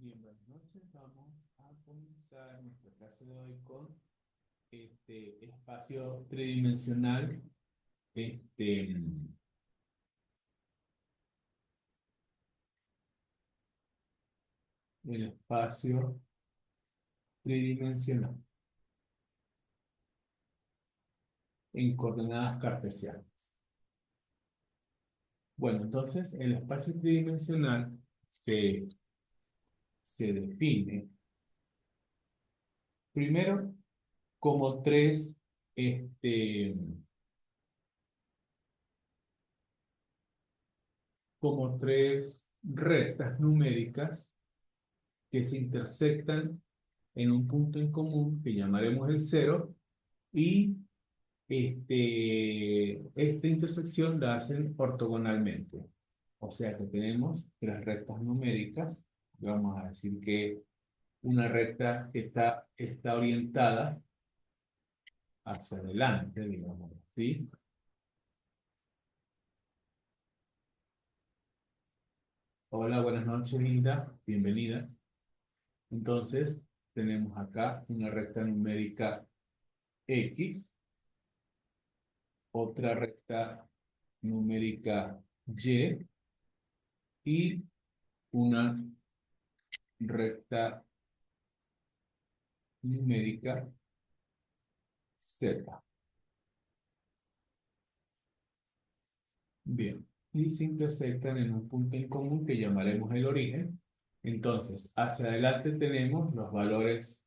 Bien, buenas noches. Vamos a comenzar nuestra clase de hoy con este espacio tridimensional. Este, el espacio tridimensional en coordenadas cartesianas. Bueno, entonces el espacio tridimensional se define primero como como tres rectas numéricas que se intersectan en un punto en común que llamaremos el cero, y esta intersección la hacen ortogonalmente. O sea que tenemos tres rectas numéricas. Vamos a decir que una recta que está orientada hacia adelante, digamos así. Hola, buenas noches, Linda. Bienvenida. Entonces, tenemos acá una recta numérica X, otra recta numérica y una recta numérica Z. Bien, y se intersectan en un punto en común que llamaremos el origen. Entonces, hacia adelante tenemos los valores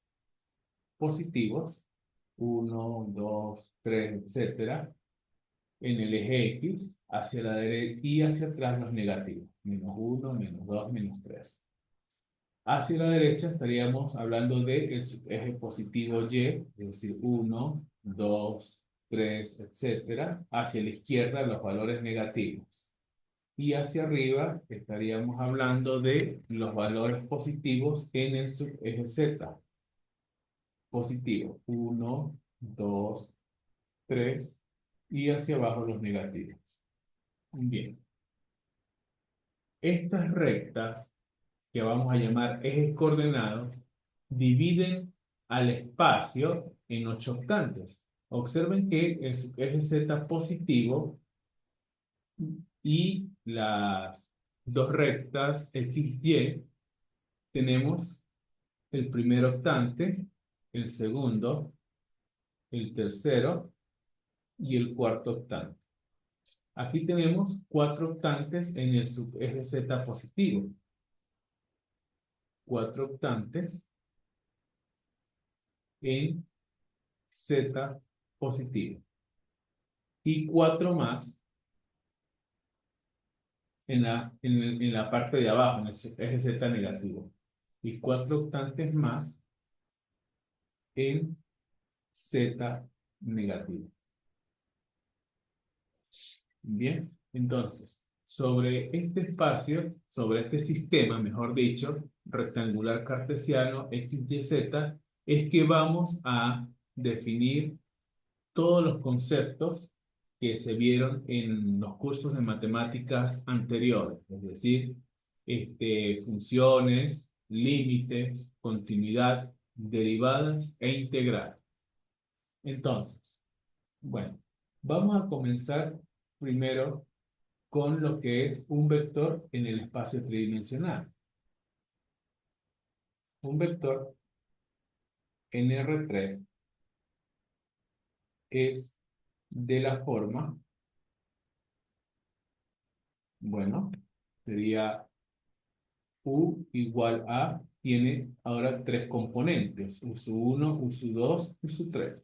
positivos, 1, 2, 3, etcétera, en el eje X, hacia la derecha y hacia atrás los negativos, menos 1, menos 2, menos 3. Hacia la derecha estaríamos hablando del eje positivo Y, es decir, 1, 2, 3, etcétera. Hacia la izquierda los valores negativos. Y hacia arriba estaríamos hablando de los valores positivos en el subeje Z. Positivo, 1, 2, 3. Y hacia abajo los negativos. Bien. Estas rectas, que vamos a llamar ejes coordenados, dividen al espacio en 8 octantes. Observen que el eje Z positivo y las dos rectas X, Y, tenemos el primer octante, el segundo, el tercero y el cuarto octante. Aquí tenemos 4 octantes en el subeje Z positivo. 4 octantes en Z positivo. Y 4 más en la parte de abajo, en el eje Z negativo. Y 4 octantes más en Z negativo. Bien, entonces, sobre este espacio, sobre este sistema, mejor dicho, rectangular cartesiano X, Y, Z, es que vamos a definir todos los conceptos que se vieron en los cursos de matemáticas anteriores, es decir, funciones, límites, continuidad, derivadas e integrales. Entonces, bueno, vamos a comenzar primero con lo que es un vector en el espacio tridimensional. Un vector en R3 es de la forma, bueno, sería U igual a, tiene ahora tres componentes, U1, U2, U3.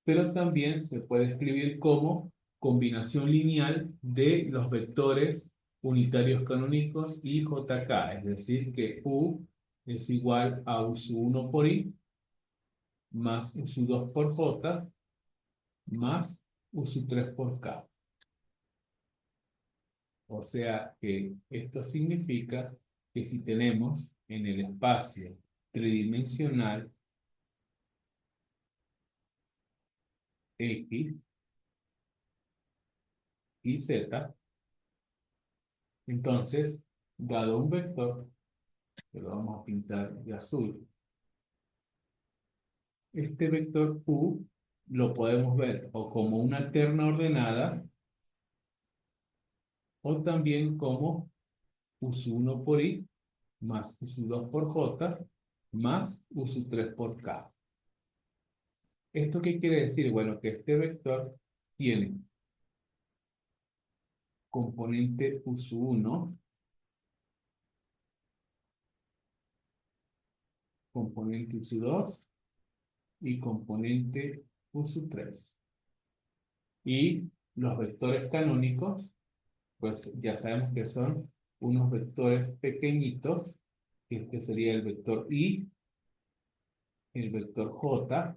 Pero también se puede escribir como combinación lineal de los vectores unitarios canónicos y JK, es decir, que U es igual a U1 por I, más U2 por J, más U3 por K. O sea que esto significa que si tenemos en el espacio tridimensional X y Z, entonces, dado un vector, que lo vamos a pintar de azul. Este vector U lo podemos ver o como una terna ordenada o también como U sub 1 por I más U sub 2 por J más U sub 3 por K. ¿Esto qué quiere decir? Bueno, que este vector tiene componente U sub 1, componente U sub 2 y componente U sub 3. Y los vectores canónicos, pues ya sabemos que son unos vectores pequeñitos, que este sería el vector I, el vector J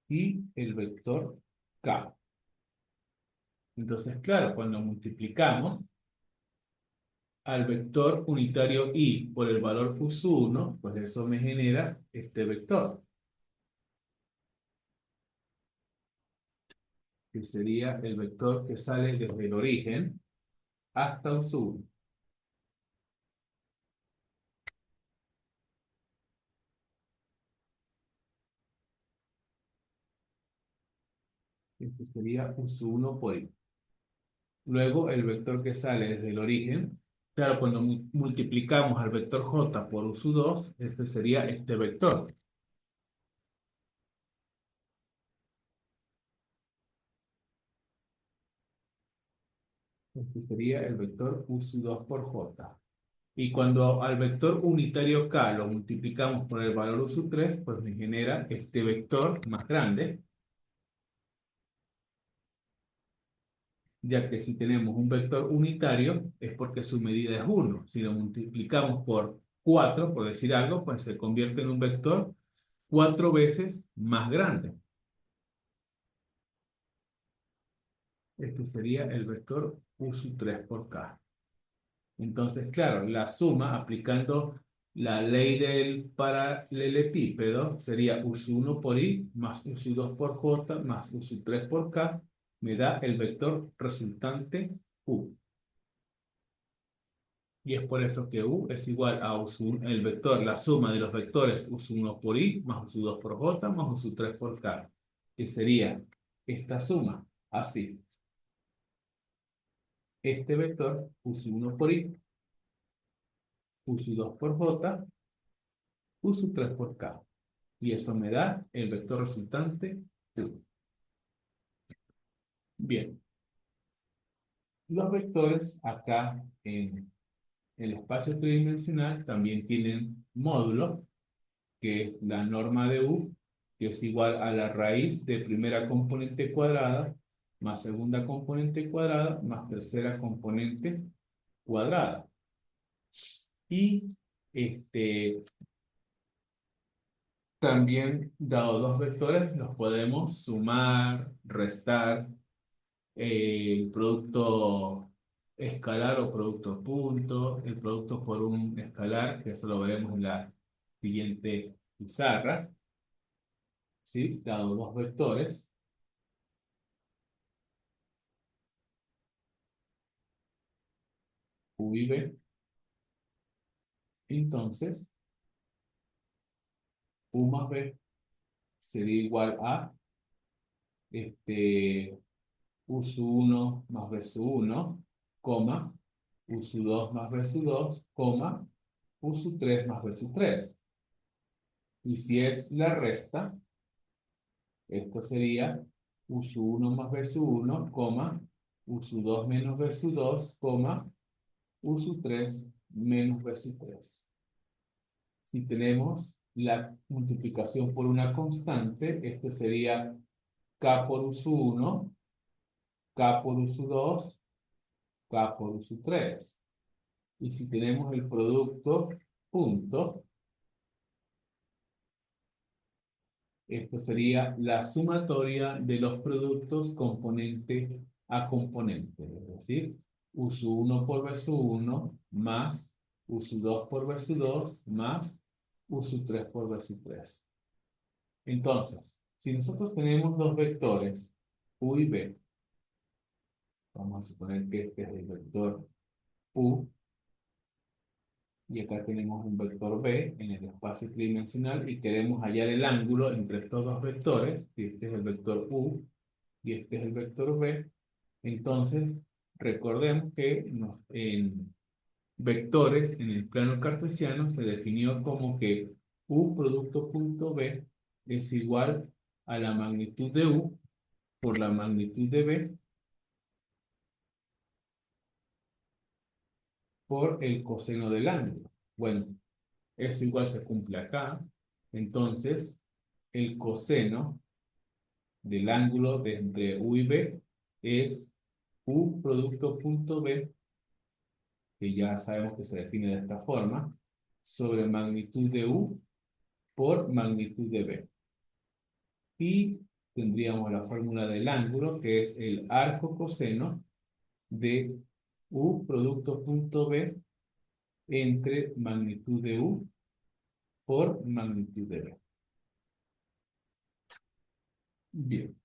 y el vector K. Entonces, claro, cuando multiplicamos al vector unitario I por el valor U sub 1, pues eso me genera este vector, que sería el vector que sale desde el origen hasta U sub 1. Este sería U sub 1 por I. Luego, el vector que sale desde el origen, claro, cuando multiplicamos al vector J por U sub 2, este sería este vector. Este sería el vector U sub 2 por J. Y cuando al vector unitario K lo multiplicamos por el valor U sub 3, pues me genera este vector más grande, ya que si tenemos un vector unitario es porque su medida es 1. Si lo multiplicamos por 4, por decir algo, pues se convierte en un vector 4 veces más grande. Este sería el vector U sub 3 por K. Entonces, claro, la suma aplicando la ley del paralelepípedo sería U sub 1 por I más U sub 2 por J más U sub 3 por K, me da el vector resultante U. Y es por eso que U es igual a U sub 1, el vector, la suma de los vectores U sub 1 por I más U sub 2 por J más U sub 3 por K, que sería esta suma, así. Este vector U sub 1 por I, U sub 2 por J, U sub 3 por K. Y eso me da el vector resultante U. Bien, los vectores acá en el espacio tridimensional también tienen módulo, que es la norma de U, que es igual a la raíz de primera componente cuadrada más segunda componente cuadrada más tercera componente cuadrada. Y también, dado dos vectores, los podemos sumar, restar, el producto escalar o producto punto, el producto por un escalar, que eso lo veremos en la siguiente pizarra, ¿sí? Dado dos vectores, U y B, entonces U más B sería igual a U sub 1 más B sub 1, coma, U sub 2 más B sub 2, coma, U sub 3 más B sub 3. Y si es la resta, esto sería U sub 1 más B sub 1, coma, U sub 2 menos B sub 2, coma, U sub 3 menos B sub 3. Si tenemos la multiplicación por una constante, esto sería K por U sub 1, K por U sub 2, K por U sub 3. Y si tenemos el producto punto, esto sería la sumatoria de los productos componente a componente, es decir, U sub 1 por B sub 1 más U sub 2 por B sub 2 más U sub 3 por B sub 3. Entonces, si nosotros tenemos dos vectores, U y B, vamos a suponer que este es el vector U, y acá tenemos un vector B en el espacio tridimensional y queremos hallar el ángulo entre estos dos vectores, y este es el vector U y este es el vector B. Entonces, recordemos que en vectores en el plano cartesiano se definió como que U producto punto B es igual a la magnitud de U por la magnitud de B por el coseno del ángulo. Bueno, eso igual se cumple acá. Entonces, el coseno del ángulo de entre U y B es U producto punto B, que ya sabemos que se define de esta forma, sobre magnitud de U por magnitud de B. Y tendríamos la fórmula del ángulo, que es el arco coseno de U producto punto B entre magnitud de U por magnitud de B. Bien,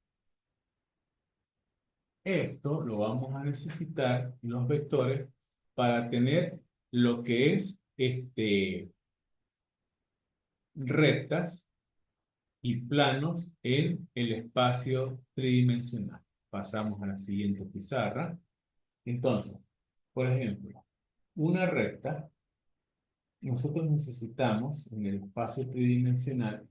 esto lo vamos a necesitar en los vectores para tener lo que es rectas y planos en el espacio tridimensional. Pasamos a la siguiente pizarra. Entonces, por ejemplo, una recta, nosotros necesitamos en el espacio tridimensional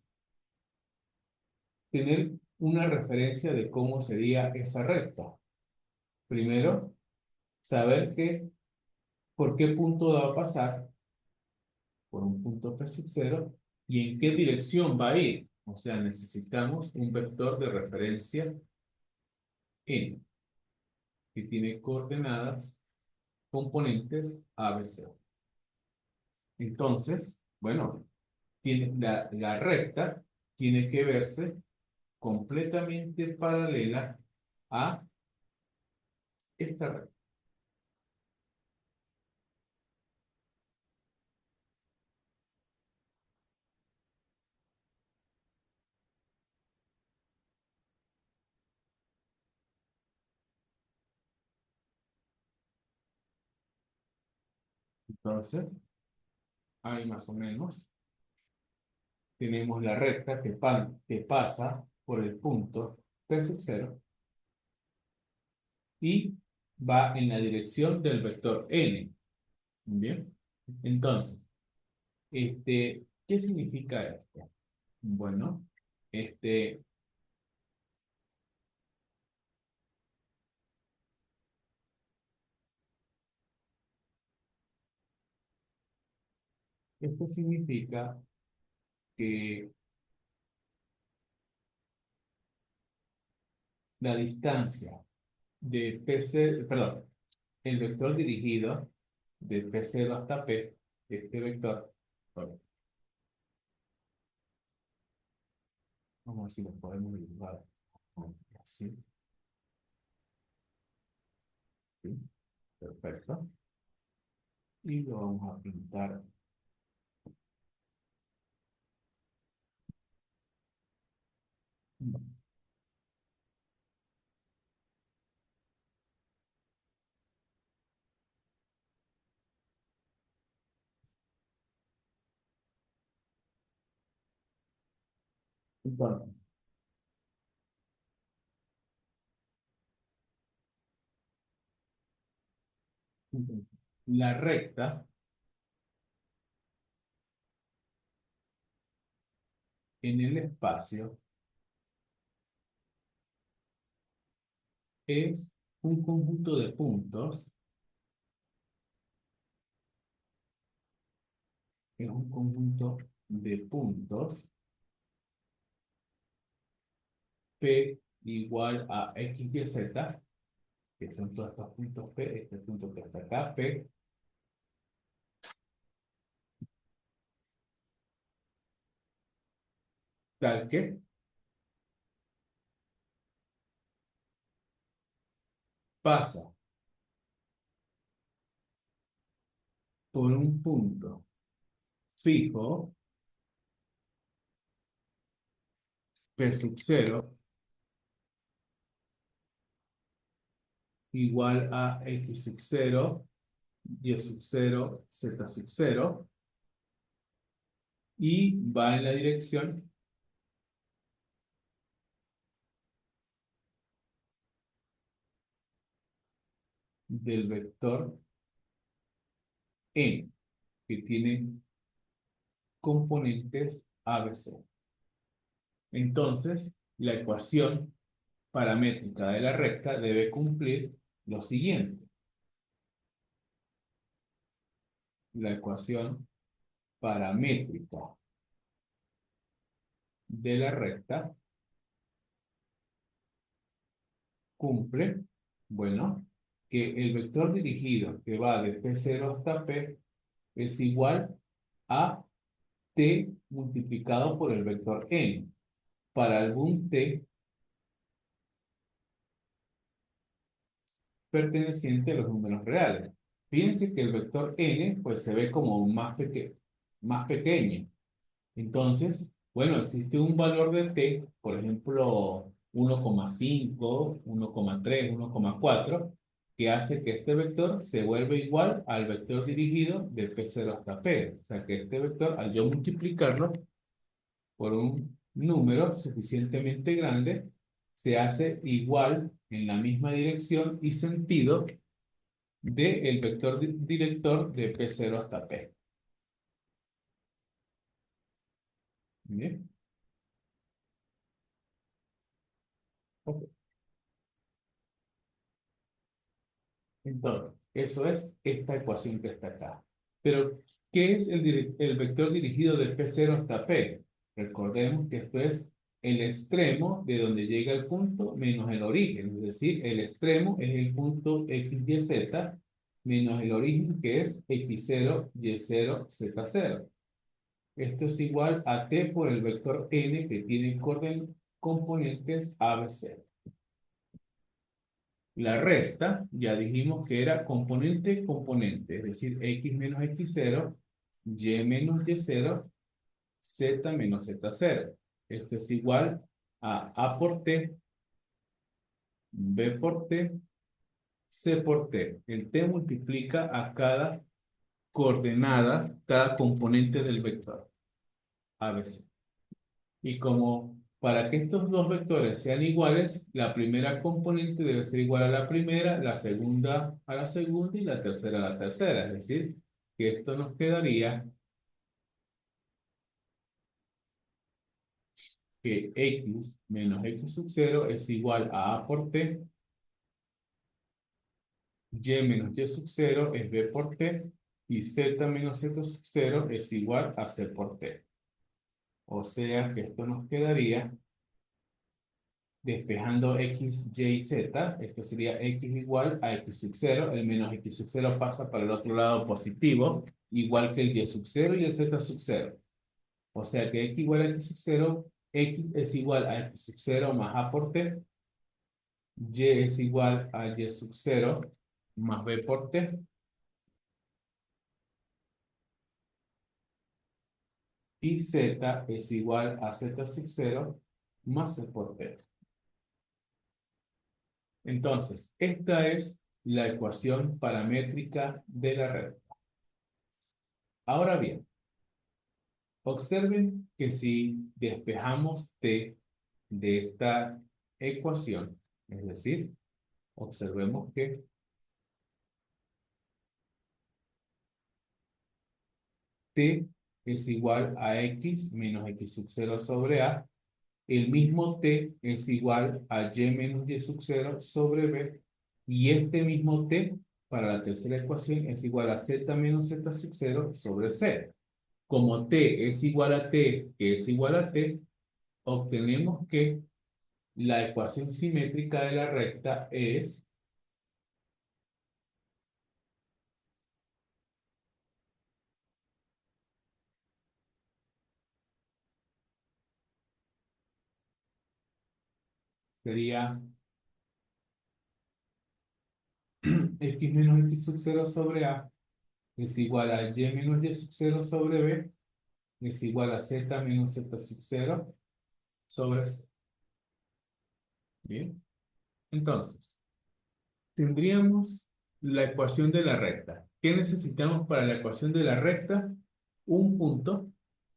tener una referencia de cómo sería esa recta. Primero, saber por qué punto va a pasar, por un punto P sub 0, y en qué dirección va a ir. O sea, necesitamos un vector de referencia N, que tiene coordenadas componentes ABC. Entonces, bueno, la recta tiene que verse completamente paralela a esta recta. Entonces, ahí más o menos tenemos la recta que pasa por el punto P sub 0 y va en la dirección del vector n. ¿Bien? Entonces, ¿qué significa esto? Bueno, este, esto significa que la distancia de PC, perdón, el vector dirigido de P0 hasta P, este vector, bueno, vamos a ver si lo podemos dibujar así, ¿sí? Perfecto. Y lo vamos a pintar. Bueno, entonces, la recta en el espacio es un conjunto de puntos, es un conjunto de puntos P igual a X, Y, Z, que son todos estos puntos P, este punto que está acá, P, tal que pasa por un punto fijo, P sub 0, igual a X sub 0 y sub 0, z sub 0, y va en la dirección del vector n, que tiene componentes ABC. Entonces, la ecuación paramétrica de la recta debe cumplir lo siguiente. La ecuación paramétrica de la recta cumple, bueno, que el vector dirigido que va de P0 hasta P es igual a T multiplicado por el vector N. Para algún T perteneciente a los números reales. Fíjense que el vector n pues se ve como más pequeño. Entonces, bueno, existe un valor de t, por ejemplo, 1,5, 1,3, 1,4, que hace que este vector se vuelva igual al vector dirigido de P0 hasta P. O sea que este vector, al yo multiplicarlo por un número suficientemente grande, se hace igual en la misma dirección y sentido del vector director de P0 hasta P. ¿Bien? Ok. Entonces, eso es esta ecuación que está acá. Pero, ¿qué es el vector dirigido de P0 hasta P? Recordemos que esto es el extremo de donde llega el punto menos el origen. Es decir, el extremo es el punto x, y, z menos el origen que es x0, y0, z0. Esto es igual a t por el vector n que tiene componentes ABC. La resta, ya dijimos que era componente, componente, es decir, x menos x0, y menos y0, z menos z0. Esto es igual a por t, b por t, c por t. El t multiplica a cada coordenada, cada componente del vector ABC. Y como para que estos dos vectores sean iguales, la primera componente debe ser igual a la primera, la segunda a la segunda y la tercera a la tercera. Es decir, que esto nos quedaría que x menos x sub 0 es igual a por t, y menos y sub 0 es b por t, y z menos z sub 0 es igual a c por t. O sea que esto nos quedaría despejando x, y, z, esto sería x igual a x sub 0, el menos x sub 0 pasa para el otro lado positivo, igual que el y sub 0 y el z sub 0. O sea que x igual a x sub 0, x es igual a x sub 0 más a por t, y es igual a y sub 0 más b por t, y z es igual a z sub 0 más c por t. Entonces, esta es la ecuación paramétrica de la red. Ahora bien, observen que si despejamos t de esta ecuación, es decir, observemos que t es igual a x menos x sub 0 sobre a, el mismo t es igual a y menos y sub 0 sobre b, y este mismo t para la tercera ecuación es igual a z menos z sub 0 sobre c. Como t es igual a t, que es igual a t, obtenemos que la ecuación simétrica de la recta sería x menos x sub 0 sobre a es igual a y menos y sub 0 sobre b es igual a z menos z sub 0 sobre c. Bien, entonces, tendríamos la ecuación de la recta. ¿Qué necesitamos para la ecuación de la recta? Un punto,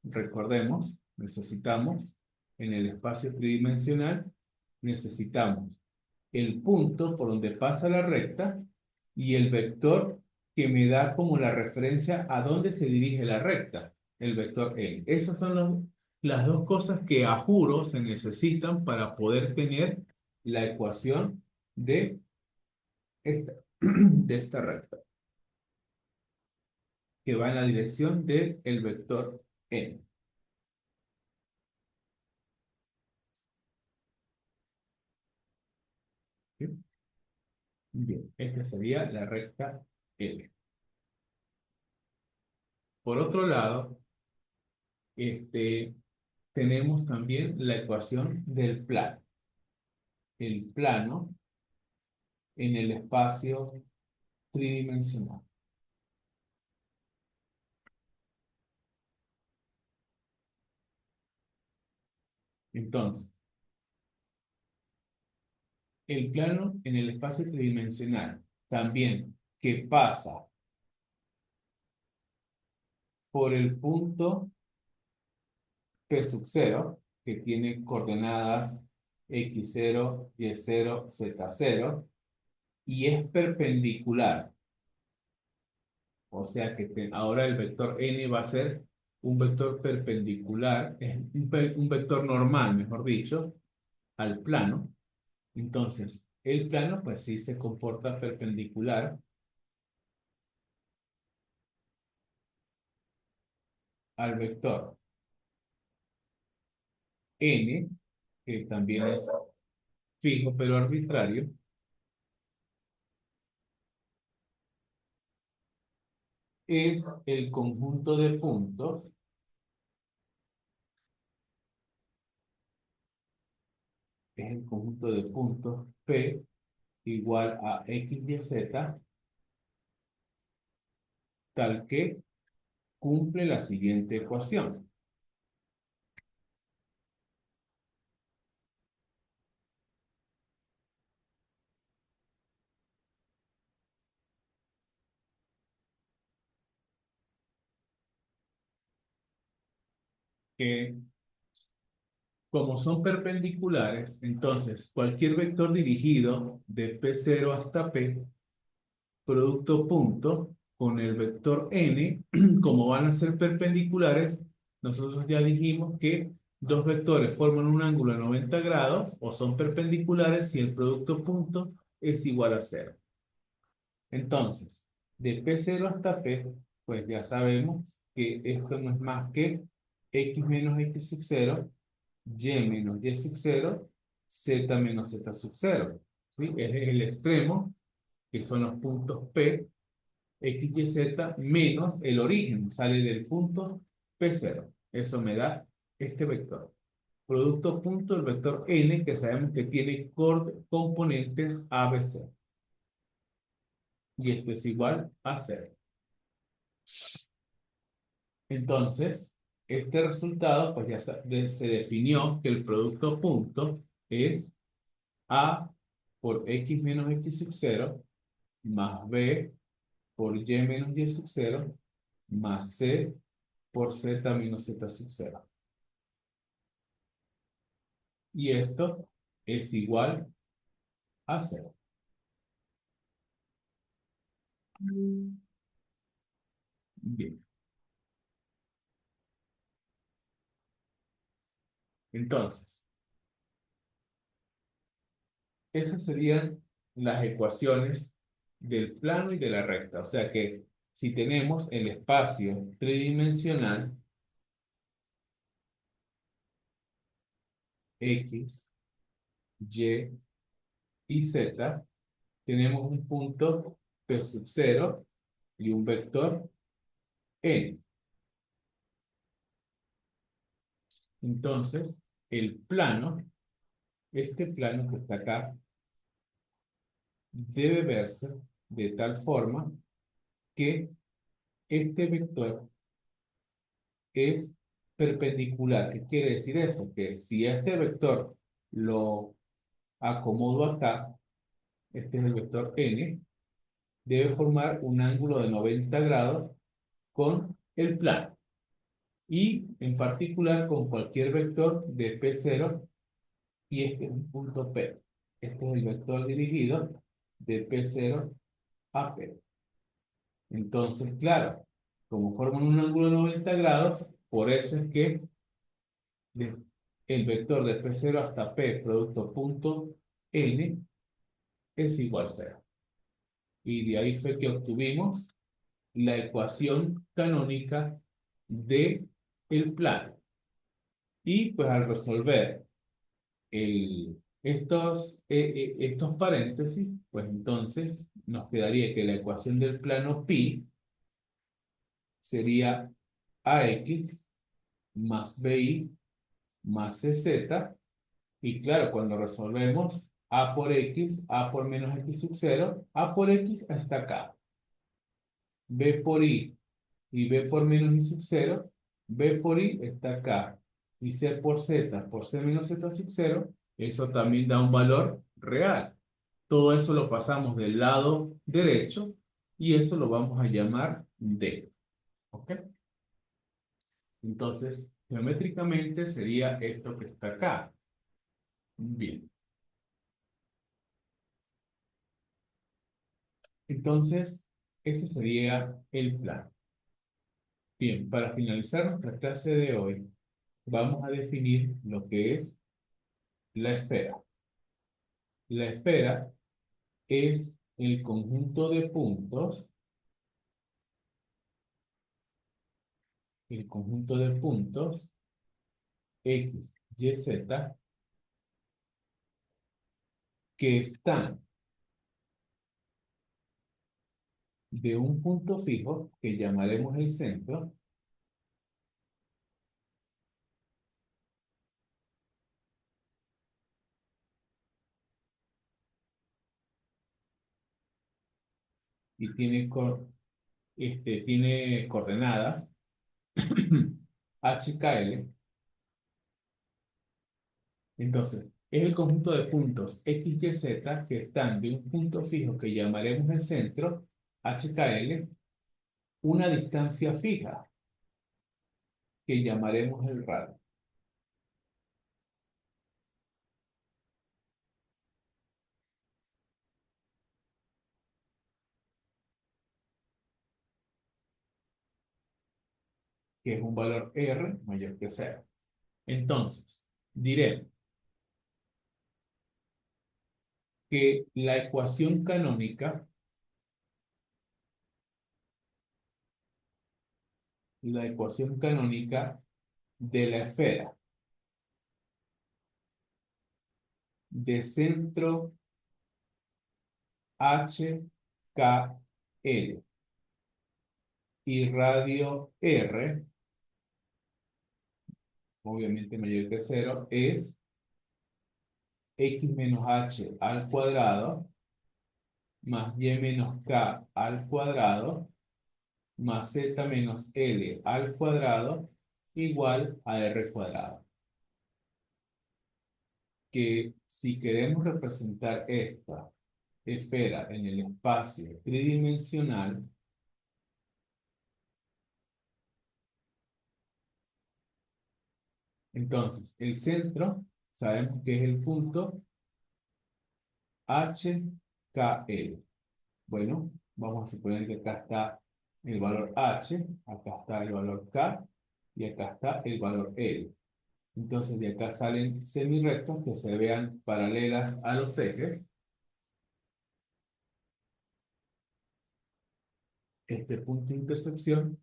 recordemos, necesitamos en el espacio tridimensional, necesitamos el punto por donde pasa la recta y el vector que me da como la referencia a dónde se dirige la recta, el vector L. Esas son las dos cosas que a juro se necesitan para poder tener la ecuación de esta, de esta recta, que va en la dirección del vector N. ¿Sí? Bien, esta sería la recta L. Por otro lado, tenemos también la ecuación del plano. El plano en el espacio tridimensional. Entonces, el plano en el espacio tridimensional también que pasa por el punto P sub 0, que tiene coordenadas x0, y0, z0, y es perpendicular. O sea que ahora el vector n va a ser un vector perpendicular, es un vector normal, mejor dicho, al plano. Entonces, el plano, pues sí se comporta perpendicular al vector n, que también es fijo pero arbitrario, es el conjunto de puntos, P igual a x y z, tal que cumple la siguiente ecuación, que como son perpendiculares, entonces cualquier vector dirigido de P0 hasta P, producto punto, con el vector n, como van a ser perpendiculares, nosotros ya dijimos que dos vectores forman un ángulo de 90 grados o son perpendiculares si el producto punto es igual a cero. Entonces, de P0 hasta P, pues ya sabemos que esto no es más que x menos x sub 0, y menos y sub 0, z menos z sub 0. ¿Sí? Ese es el extremo, que son los puntos P, x, y, z, menos el origen, sale del punto P0. Eso me da este vector. Producto punto, el vector n, que sabemos que tiene componentes A, B, C. Y esto es igual a 0. Entonces, este resultado, pues ya se definió que el producto punto es A por x menos x sub 0 más B por y menos y sub 0 más C por z menos z sub 0. Y esto es igual a 0. Bien. Entonces, esas serían las ecuaciones del plano y de la recta. O sea que si tenemos el espacio tridimensional X, Y y Z, tenemos un punto P sub 0 y un vector N. Entonces, el plano, este plano que está acá, debe verse de tal forma que este vector es perpendicular. ¿Qué quiere decir eso? Que si este vector lo acomodo acá, este es el vector n, debe formar un ángulo de 90 grados con el plano y en particular con cualquier vector de P0 y este es un punto P. Este es el vector dirigido de P0 a P. Entonces, claro, como forman un ángulo de 90 grados, por eso es que de- el vector de P0 hasta P producto punto N es igual a 0. Y de ahí fue que obtuvimos la ecuación canónica de el plano. Y pues al resolver estos paréntesis, pues entonces nos quedaría que la ecuación del plano pi sería ax más bi más cz. Y claro, cuando resolvemos a por x, a por menos x sub 0, a por x hasta acá. B por i y b por menos i sub 0, b por i está acá. Y c por z, por c menos z sub 0, eso también da un valor real. Todo eso lo pasamos del lado derecho y eso lo vamos a llamar d. ¿Ok? Entonces, geométricamente sería esto que está acá. Bien. Entonces, ese sería el plan. Bien, para finalizar nuestra clase de hoy, vamos a definir lo que es la esfera. La esfera es el conjunto de puntos X, Y, Z que están de un punto fijo que llamaremos el centro y tiene coordenadas HKL. Entonces, es el conjunto de puntos X, Y, Z que están de un punto fijo que llamaremos el centro, HKL, una distancia fija que llamaremos el radio, que es un valor R mayor que cero. Entonces, diré que la ecuación canónica de la esfera de centro HKL y radio R, obviamente mayor que cero, es x menos h al cuadrado más y menos k al cuadrado más z menos l al cuadrado igual a r cuadrado. Que si queremos representar esta esfera en el espacio tridimensional, entonces el centro sabemos que es el punto HKL. Bueno, vamos a suponer que acá está el valor H, acá está el valor K y acá está el valor L. Entonces de acá salen semirrectos que se vean paralelas a los ejes. Este punto de intersección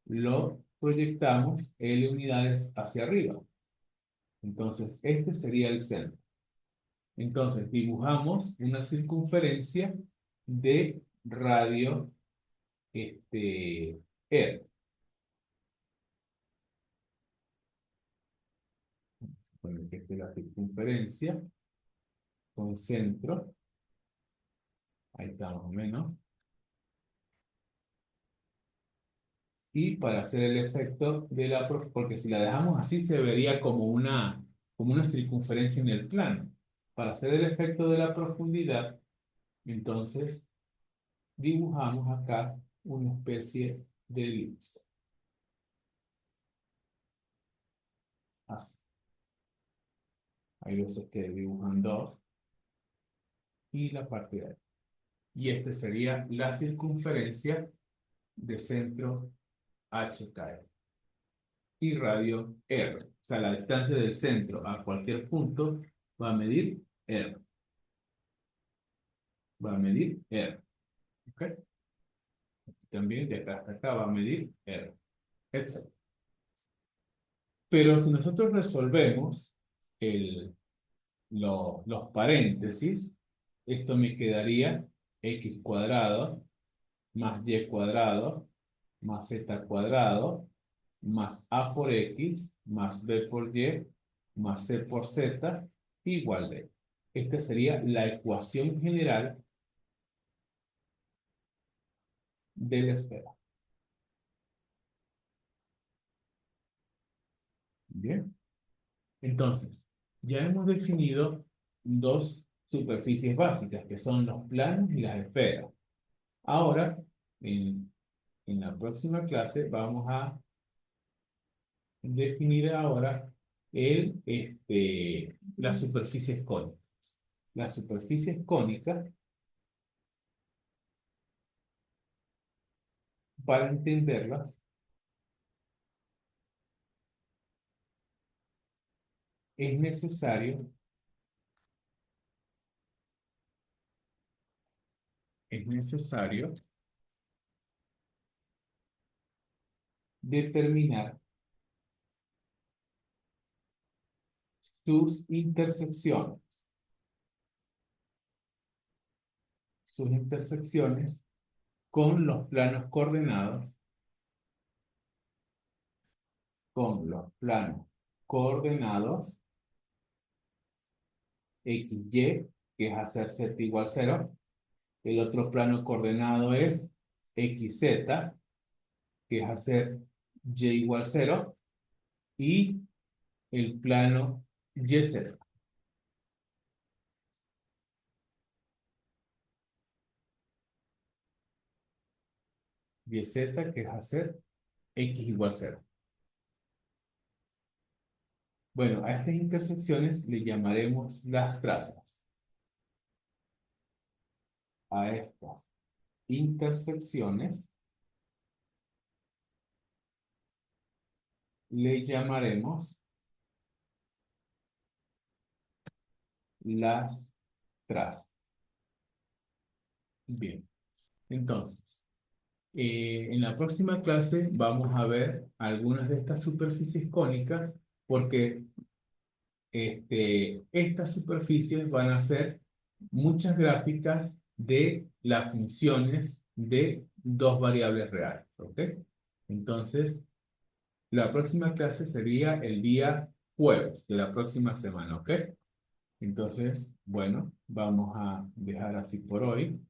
lo proyectamos L unidades hacia arriba. Entonces este sería el centro. Entonces dibujamos una circunferencia de radio R. Bueno, esta es la circunferencia con centro. Ahí está más o menos. Y para hacer el efecto de porque si la dejamos así se vería como una circunferencia en el plano. Para hacer el efecto de la profundidad, entonces dibujamos acá una especie de elipse. Así. Hay veces que dibujan dos y la parte de ahí. Y este sería la circunferencia de centro HKL y radio R. O sea, la distancia del centro a cualquier punto va a medir R. Va a medir R. ¿Ok? También de acá hasta acá va a medir R. Etc. Pero si nosotros resolvemos los paréntesis, esto me quedaría x cuadrado más y cuadrado más z cuadrado más a por x más b por y más c por z igual de. Esta sería la ecuación general de la esfera. Bien. Entonces, ya hemos definido dos superficies básicas, que son los planos y las esferas. Ahora, en la próxima clase, vamos a definir ahora las superficies cónicas. Las superficies cónicas, para entenderlas, es necesario determinar sus intersecciones. Sus intersecciones con los planos coordenados, XY, que es hacer Z igual 0. El otro plano coordenado es XZ, que es hacer Y igual 0. Y el plano YZ. YZ, que es hacer X igual 0. Bueno, a estas intersecciones le llamaremos las trazas. A estas intersecciones le llamaremos las trazas. Bien, entonces, en la próxima clase vamos a ver algunas de estas superficies cónicas porque estas superficies van a ser muchas gráficas de las funciones de dos variables reales. ¿Ok? Entonces, la próxima clase sería el día jueves de la próxima semana. ¿Ok? Entonces, bueno, vamos a dejar así por hoy.